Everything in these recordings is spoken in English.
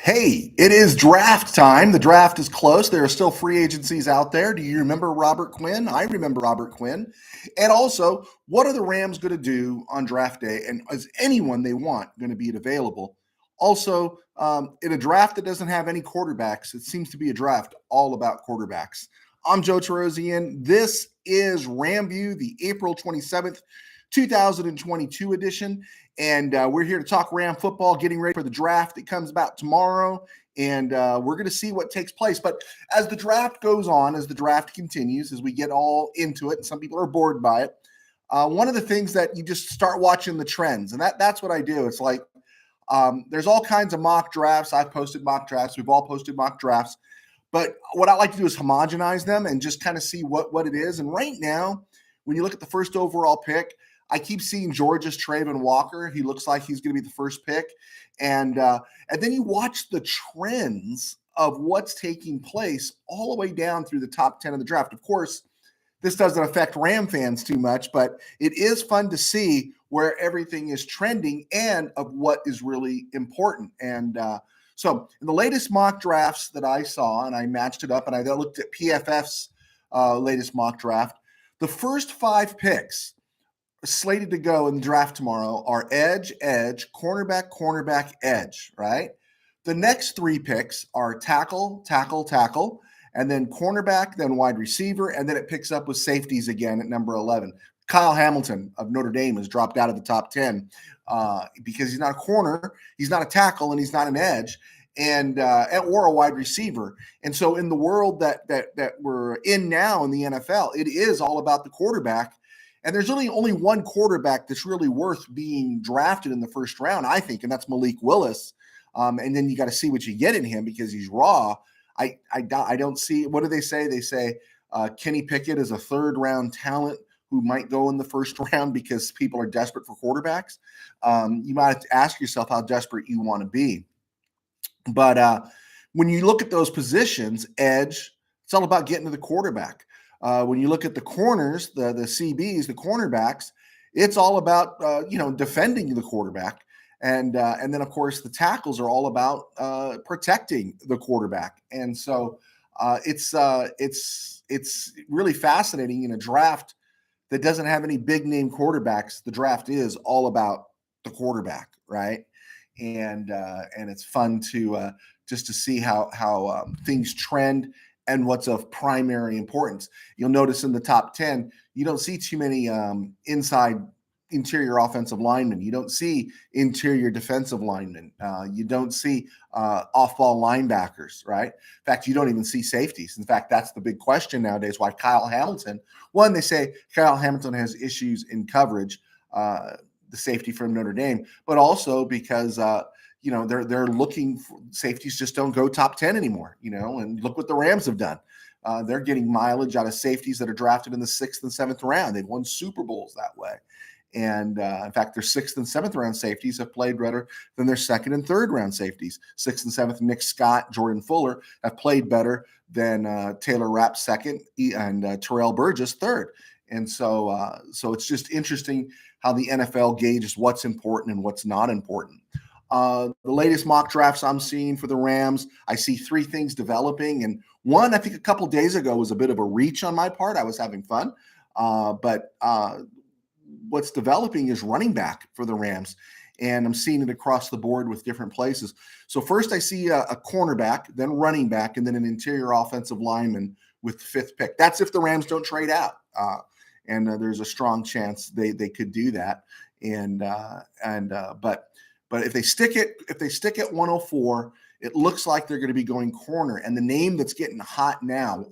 Hey, it is draft time. The draft is close. There are still free agencies out there. Do you remember Robert Quinn? I remember Robert Quinn. And also, what are the Rams going to do on draft day? And is anyone they want going to be available? Also, in a draft that doesn't have any quarterbacks, it seems to be a draft all about quarterbacks. I'm Joe Torosian. This is RamView, the April 27th, 2022 edition. And we're here to talk Ram football, getting ready for the draft. It comes about tomorrow, and we're going to see what takes place. But as the draft goes on, as the draft continues, as we get all into it, and some people are bored by it, one of the things that you just start watching the trends, and that's what I do. It's like there's all kinds of mock drafts. I've posted mock drafts. We've all posted mock drafts. But what I like to do is homogenize them and just kind of see what it is. And right now, when you look at the first overall pick, I keep seeing Georgia's Travon Walker. He looks like he's going to be the first pick. And then you watch the trends of what's taking place all the way down through the top 10 of the draft. Of course, this doesn't affect Ram fans too much, but it is fun to see where everything is trending and of what is really important. And so in the latest mock drafts that I saw, and I matched it up, and I looked at PFF's latest mock draft, the first 5 picks slated to go in the draft tomorrow are edge, cornerback, edge, right? The next 3 picks are tackle, and then cornerback, then wide receiver, and then it picks up with safeties again at number 11. Kyle Hamilton of Notre Dame has dropped out of the top 10 because he's not a corner, he's not a tackle, and he's not an edge, and or a wide receiver. And so in the world that we're in now in the NFL, it is all about the quarterback. And there's only one quarterback that's really worth being drafted in the first round, I think, and that's Malik Willis. And then you got to see what you get in him because he's raw. I don't see – what do they say? They say Kenny Pickett is a third-round talent who might go in the first round because people are desperate for quarterbacks. You might have to ask yourself how desperate you want to be. But when you look at those positions, edge, it's all about getting to the quarterback. When you look at the corners, the CBs, the cornerbacks, it's all about defending the quarterback, and then of course the tackles are all about protecting the quarterback. And so it's really fascinating in a draft that doesn't have any big name quarterbacks. The draft is all about the quarterback, right? And it's fun to just to see how things trend and what's of primary importance. You'll notice in the top 10, you don't see too many interior offensive linemen. You don't see interior defensive linemen. You don't see off-ball linebackers, right? In fact, you don't even see safeties. In fact, that's the big question nowadays, why Kyle Hamilton, one, they say Kyle Hamilton has issues in coverage, the safety from Notre Dame, but also because they're looking for safeties just don't go top 10 anymore, and look what the Rams have done. They're getting mileage out of safeties that are drafted in the 6th and 7th round. They've won Super Bowls that way. And in fact, their 6th and 7th round safeties have played better than their 2nd and 3rd round safeties. 6th and 7th, Nick Scott, Jordan Fuller have played better than Taylor Rapp 2nd and Terrell Burgess 3rd. And so it's just interesting how the NFL gauges what's important and what's not important. The latest mock drafts I'm seeing for the Rams, I see 3 things developing. And one, I think a couple days ago was a bit of a reach on my part. I was having fun. But what's developing is running back for the Rams. And I'm seeing it across the board with different places. So first I see a cornerback, then running back, and then an interior offensive lineman with the 5th pick. That's if the Rams don't trade out. And there's a strong chance they could do that. But if they stick at 104, it looks like they're going to be going corner. And the name that's getting hot now,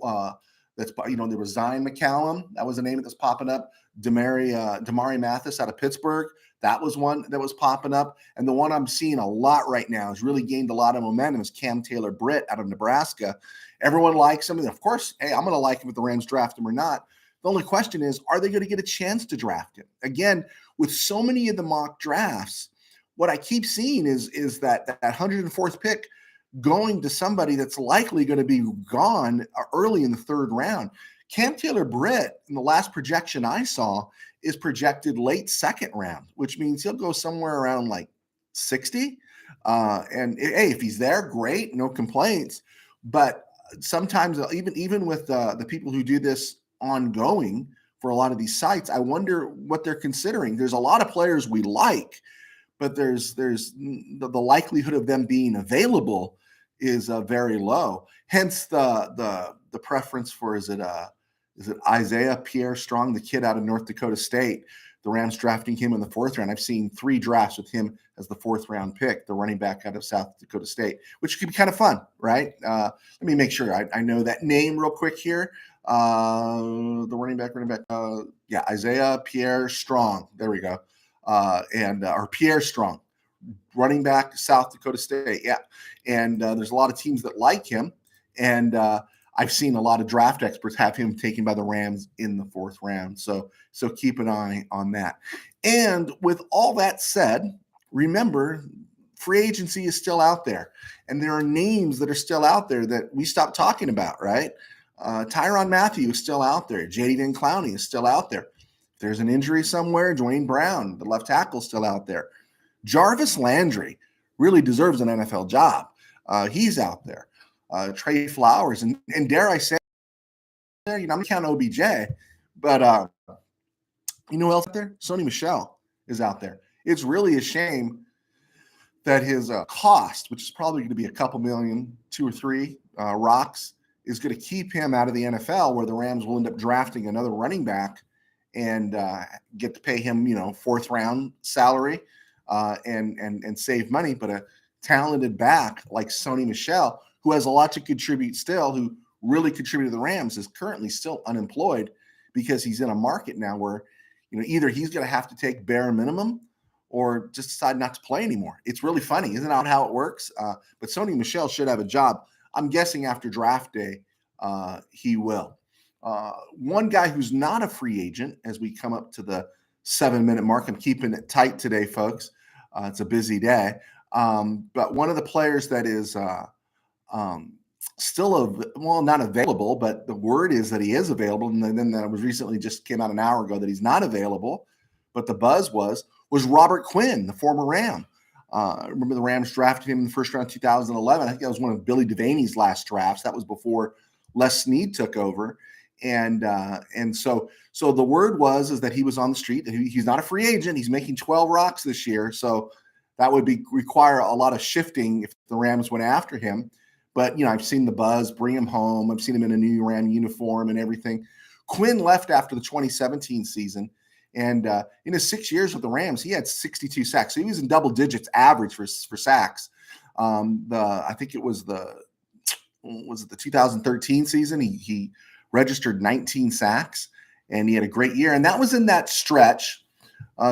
there was Zion McCallum. That was a name that was popping up. Damari Mathis out of Pittsburgh. That was one that was popping up. And the one I'm seeing a lot right now has really gained a lot of momentum is Cam Taylor-Britt out of Nebraska. Everyone likes him. And of course, hey, I'm going to like him if the Rams draft him or not. The only question is, are they going to get a chance to draft him? Again, with so many of the mock drafts, what I keep seeing is that 104th pick going to somebody that's likely going to be gone early in the 3rd round. Cam Taylor-Britt, in the last projection I saw, is projected late 2nd round, which means he'll go somewhere around like 60. And hey, if he's there, great, no complaints. But sometimes, even with the people who do this ongoing for a lot of these sites, I wonder what they're considering. There's a lot of players we like, but there's the likelihood of them being available is very low. Hence the preference for is it Isaiah Pierre Strong, the kid out of North Dakota State. The Rams drafting him in the fourth round. I've seen 3 drafts with him as the fourth round pick, the running back out of South Dakota State, which could be kind of fun, right? Let me make sure I know that name real quick here. The running back, yeah, Isaiah Pierre Strong. There we go. Or Pierre Strong, running back, South Dakota State. Yeah. And there's a lot of teams that like him. And I've seen a lot of draft experts have him taken by the Rams in the fourth round. So keep an eye on that. And with all that said, remember, free agency is still out there. And there are names that are still out there that we stopped talking about, right? Tyrann Mathieu is still out there. Jadeveon Clowney is still out there. If there's an injury somewhere, Dwayne Brown, the left tackle, is still out there. Jarvis Landry really deserves an NFL job. He's out there. Trey Flowers, and dare I say, I'm going to count OBJ, but you know who else out there? Sony Michel is out there. It's really a shame that his cost, which is probably going to be a couple million, 2 or 3 rocks, is going to keep him out of the NFL, where the Rams will end up drafting another running back and get to pay him, fourth round salary and save money. But a talented back like Sony Michel, who has a lot to contribute still, who really contributed to the Rams, is currently still unemployed because he's in a market now where, either he's going to have to take bare minimum or just decide not to play anymore. It's really funny. Isn't that how it works? But Sony Michel should have a job. I'm guessing after draft day, he will. One guy who's not a free agent, as we come up to the 7-minute mark, I'm keeping it tight today, folks. It's a busy day. But one of the players that is still not available, but the word is that he is available. And then that was recently just came out an hour ago that he's not available. But the buzz was Robert Quinn, the former Ram. Remember the Rams drafted him in the first round of 2011. I think that was one of Billy Devaney's last drafts. That was before Les Snead took over. And so the word is that he was on the street, that he's not a free agent. He's making 12 rocks this year. So that would require a lot of shifting if the Rams went after him. But, I've seen the buzz, bring him home. I've seen him in a new Ram uniform and everything. Quinn left after the 2017 season. And in his 6 years with the Rams, he had 62 sacks. So he was in double digits average for sacks. I think it was the 2013 season. He registered 19 sacks, and he had a great year. And that was in that stretch,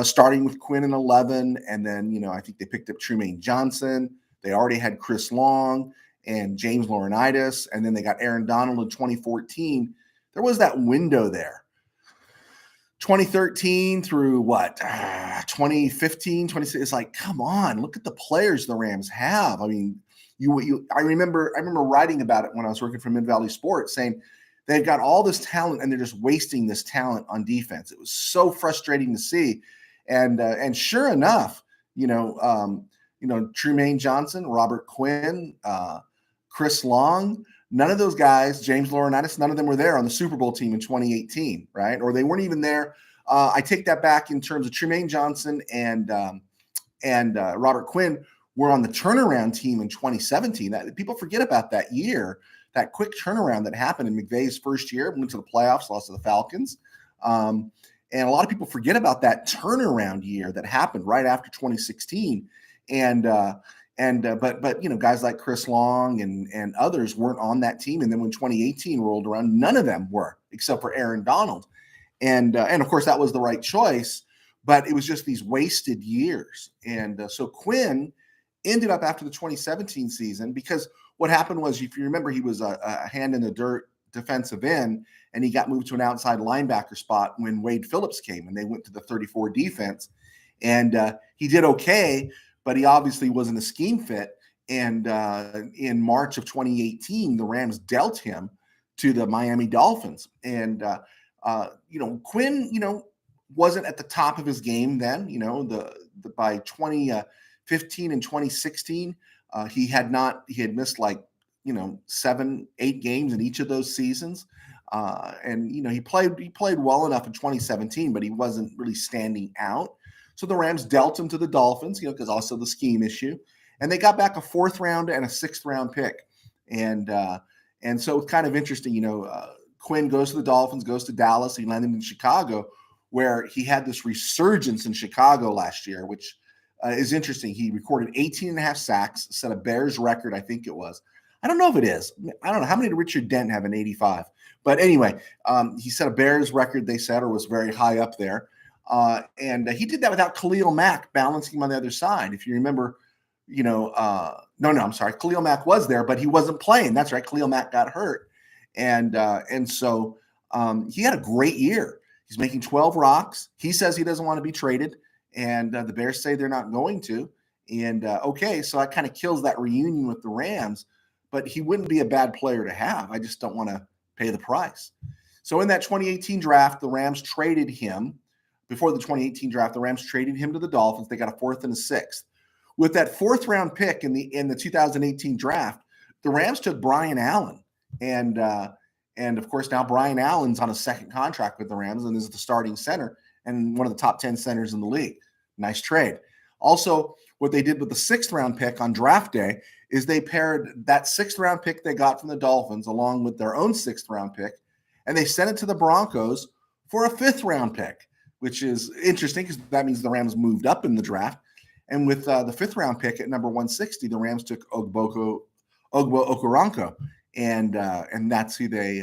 starting with Quinn in 11. And then, I think they picked up Trumaine Johnson. They already had Chris Long and James Laurinaitis. And then they got Aaron Donald in 2014. There was that window there. 2013 through 2015, 26. It's like, come on, look at the players the Rams have. I mean, I remember writing about it when I was working for Mid-Valley Sports, saying they've got all this talent and they're just wasting this talent on defense. It was so frustrating to see. And sure enough, Trumaine Johnson, Robert Quinn, Chris Long, none of those guys, James Laurinaitis, none of them were there on the Super Bowl team in 2018, right? Or they weren't even there. I take that back in terms of Trumaine Johnson and Robert Quinn were on the turnaround team in 2017. People forget about that year, that quick turnaround that happened in McVay's first year, went to the playoffs, lost to the Falcons. And a lot of people forget about that turnaround year that happened right after 2016. But guys like Chris Long and others weren't on that team. And then when 2018 rolled around, none of them were, except for Aaron Donald. And of course that was the right choice, but it was just these wasted years. And so Quinn ended up after the 2017 season, because what happened was, if you remember, he was a hand in the dirt defensive end, and he got moved to an outside linebacker spot when Wade Phillips came, and they went to the 34 defense. And he did okay, but he obviously wasn't a scheme fit. And in March of 2018, the Rams dealt him to the Miami Dolphins. And, Quinn, wasn't at the top of his game then. By 2015, 2015 and 2016, he had missed like, 7, 8 games in each of those seasons. And he played well enough in 2017, but he wasn't really standing out. So the Rams dealt him to the Dolphins, because also the scheme issue, and they got back a 4th round and a 6th round pick. And so it's kind of interesting, Quinn goes to the Dolphins, goes to Dallas, he landed in Chicago, where he had this resurgence in Chicago last year, which is interesting. He recorded 18 and a half sacks, set a Bears record, I think it was. I don't know if it is. I don't know. How many did Richard Dent have in 85? But anyway, he set a Bears record, they said, or was very high up there. And he did that without Khalil Mack balancing him on the other side. If you remember, I'm sorry. Khalil Mack was there, but he wasn't playing. That's right. Khalil Mack got hurt. And so he had a great year. He's making 12 rocks. He says he doesn't want to be traded, and the Bears say they're not going to. And okay, so that kind of kills that reunion with the Rams, but he wouldn't be a bad player to have. I just don't want to pay the price. So in that 2018 draft, the Rams traded him. Before the 2018 draft, the Rams traded him to the Dolphins. They got a 4th and a 6th. With that 4th round pick in the 2018 draft, the Rams took Brian Allen, and of course now Brian Allen's on a 2nd contract with the Rams and is the starting center and one of the top 10 centers in the league. Nice trade. Also, what they did with the 6th round pick on draft day is they paired that 6th round pick they got from the Dolphins along with their own 6th round pick, and they sent it to the Broncos for a 5th round pick, which is interesting because that means the Rams moved up in the draft. And with the 5th round pick at number 160, the Rams took Ogbo Okoronkwo, and that's who they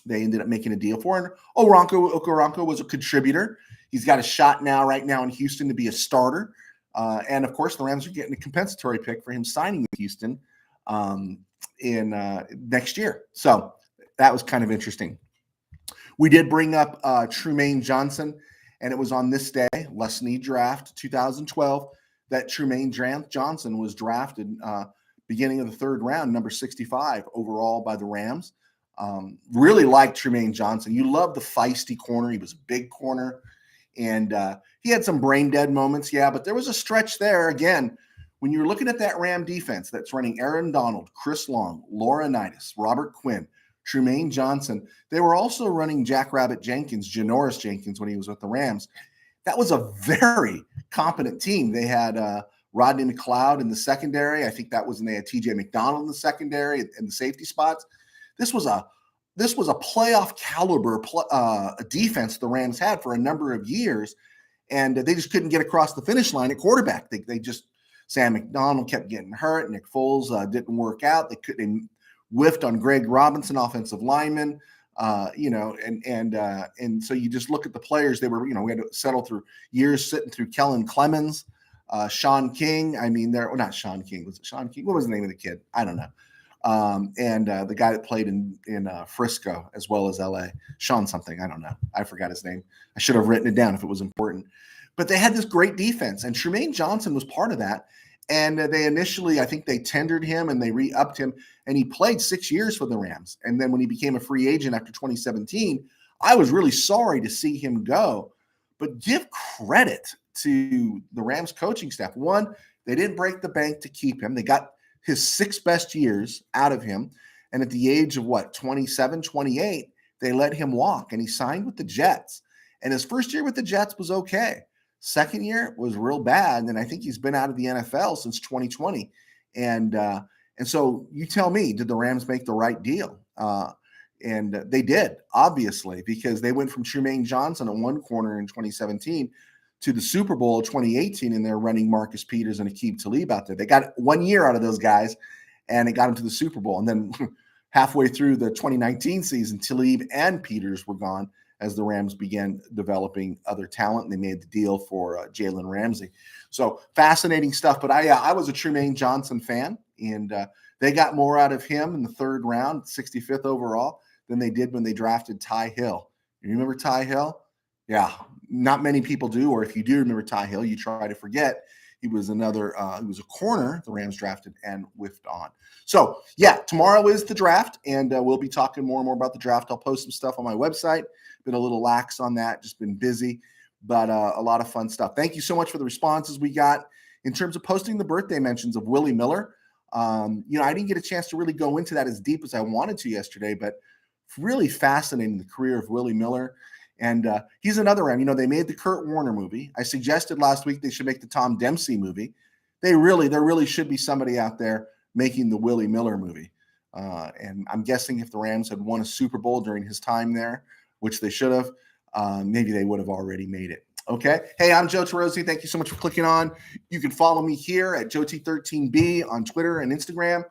ended up making a deal for. And Okoronkwo was a contributor. He's got a shot right now in Houston to be a starter. And of course, the Rams are getting a compensatory pick for him signing with Houston in next year. So that was kind of interesting. We did bring up Trumaine Johnson, and it was on this day, Lesney draft 2012, that Trumaine Johnson was drafted beginning of the 3rd round, number 65 overall by the Rams. Really liked Trumaine Johnson. You love the feisty corner. He was a big corner, and he had some brain dead moments, but there was a stretch there. Again, when you're looking at that Ram defense that's running Aaron Donald, Chris Long, Laurinaitis, Robert Quinn, Trumaine Johnson, they were also running Janoris Jenkins when he was with the Rams. That was a very competent team. They had Rodney McLeod in the secondary. I think that was when they had TJ McDonald in the secondary and the safety spots. This was a playoff caliber defense the Rams had for a number of years, and they just couldn't get across the finish line at quarterback. Sam McDonald kept getting hurt. Nick Foles didn't work out. They whiffed on Greg Robinson, offensive lineman. And so you just look at the players. They were, we had to settle through years sitting through Kellen Clemens, Sean King. Not Sean King. Was it Sean King? What was the name of the kid? I don't know. And the guy that played in Frisco as well as LA, Sean something. I don't know. I forgot his name. I should have written it down if it was important. But they had this great defense, and Trumaine Johnson was part of that. And they initially, I think they tendered him and they re-upped him, and he played 6 years for the Rams. And then when he became a free agent after 2017, I was really sorry to see him go. But give credit to the Rams coaching staff. One, they didn't break the bank to keep him. They got his 6 best years out of him. And at the age of 27, 28, they let him walk, and he signed with the Jets. And his first year with the Jets was okay. Second year was real bad, and I think he's been out of the NFL since 2020. And so you tell me, did the Rams make the right deal? And they did, obviously, because they went from Trumaine Johnson at one corner in 2017 to the Super Bowl of 2018, and they're running Marcus Peters and Aqib Talib out there. They got 1 year out of those guys, and it got them to the Super Bowl. And then halfway through the 2019 season, Talib and Peters were gone as the Rams began developing other talent, and they made the deal for Jalen Ramsey. So fascinating stuff. But I was a Trumaine Johnson fan, and they got more out of him in the 3rd round, 65th overall, than they did when they drafted Ty Hill. You remember Ty Hill? Yeah, not many people do, or if you do remember Ty Hill, you try to forget. He was he was a corner the Rams drafted and whiffed on. So, tomorrow is the draft, and we'll be talking more and more about the draft. I'll post some stuff on my website. Been a little lax on that, just been busy, but a lot of fun stuff. Thank you so much for the responses we got. In terms of posting the birthday mentions of Willie Miller, I didn't get a chance to really go into that as deep as I wanted to yesterday, but really fascinating, the career of Willie Miller. And he's another Ram. They made the Kurt Warner movie. I suggested last week they should make the Tom Dempsey movie. There really should be somebody out there making the Willie Miller movie. And I'm guessing if the Rams had won a Super Bowl during his time there, which they should have, maybe they would have already made it. Okay. Hey, I'm Joe Torosian. Thank you so much for clicking on. You can follow me here at JoeT13B on Twitter and Instagram.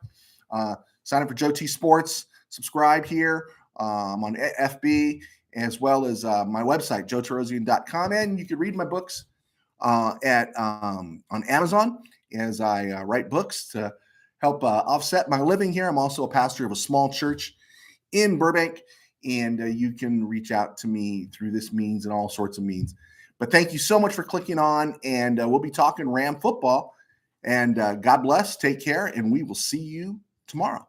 Sign up for Joe T Sports. Subscribe here. I'm on FB, as well as my website, joetorosian.com. And you can read my books on Amazon as I write books to help offset my living here. I'm also a pastor of a small church in Burbank, and you can reach out to me through this means and all sorts of means. But thank you so much for clicking on, and we'll be talking Ram football. And God bless, take care, and we will see you tomorrow.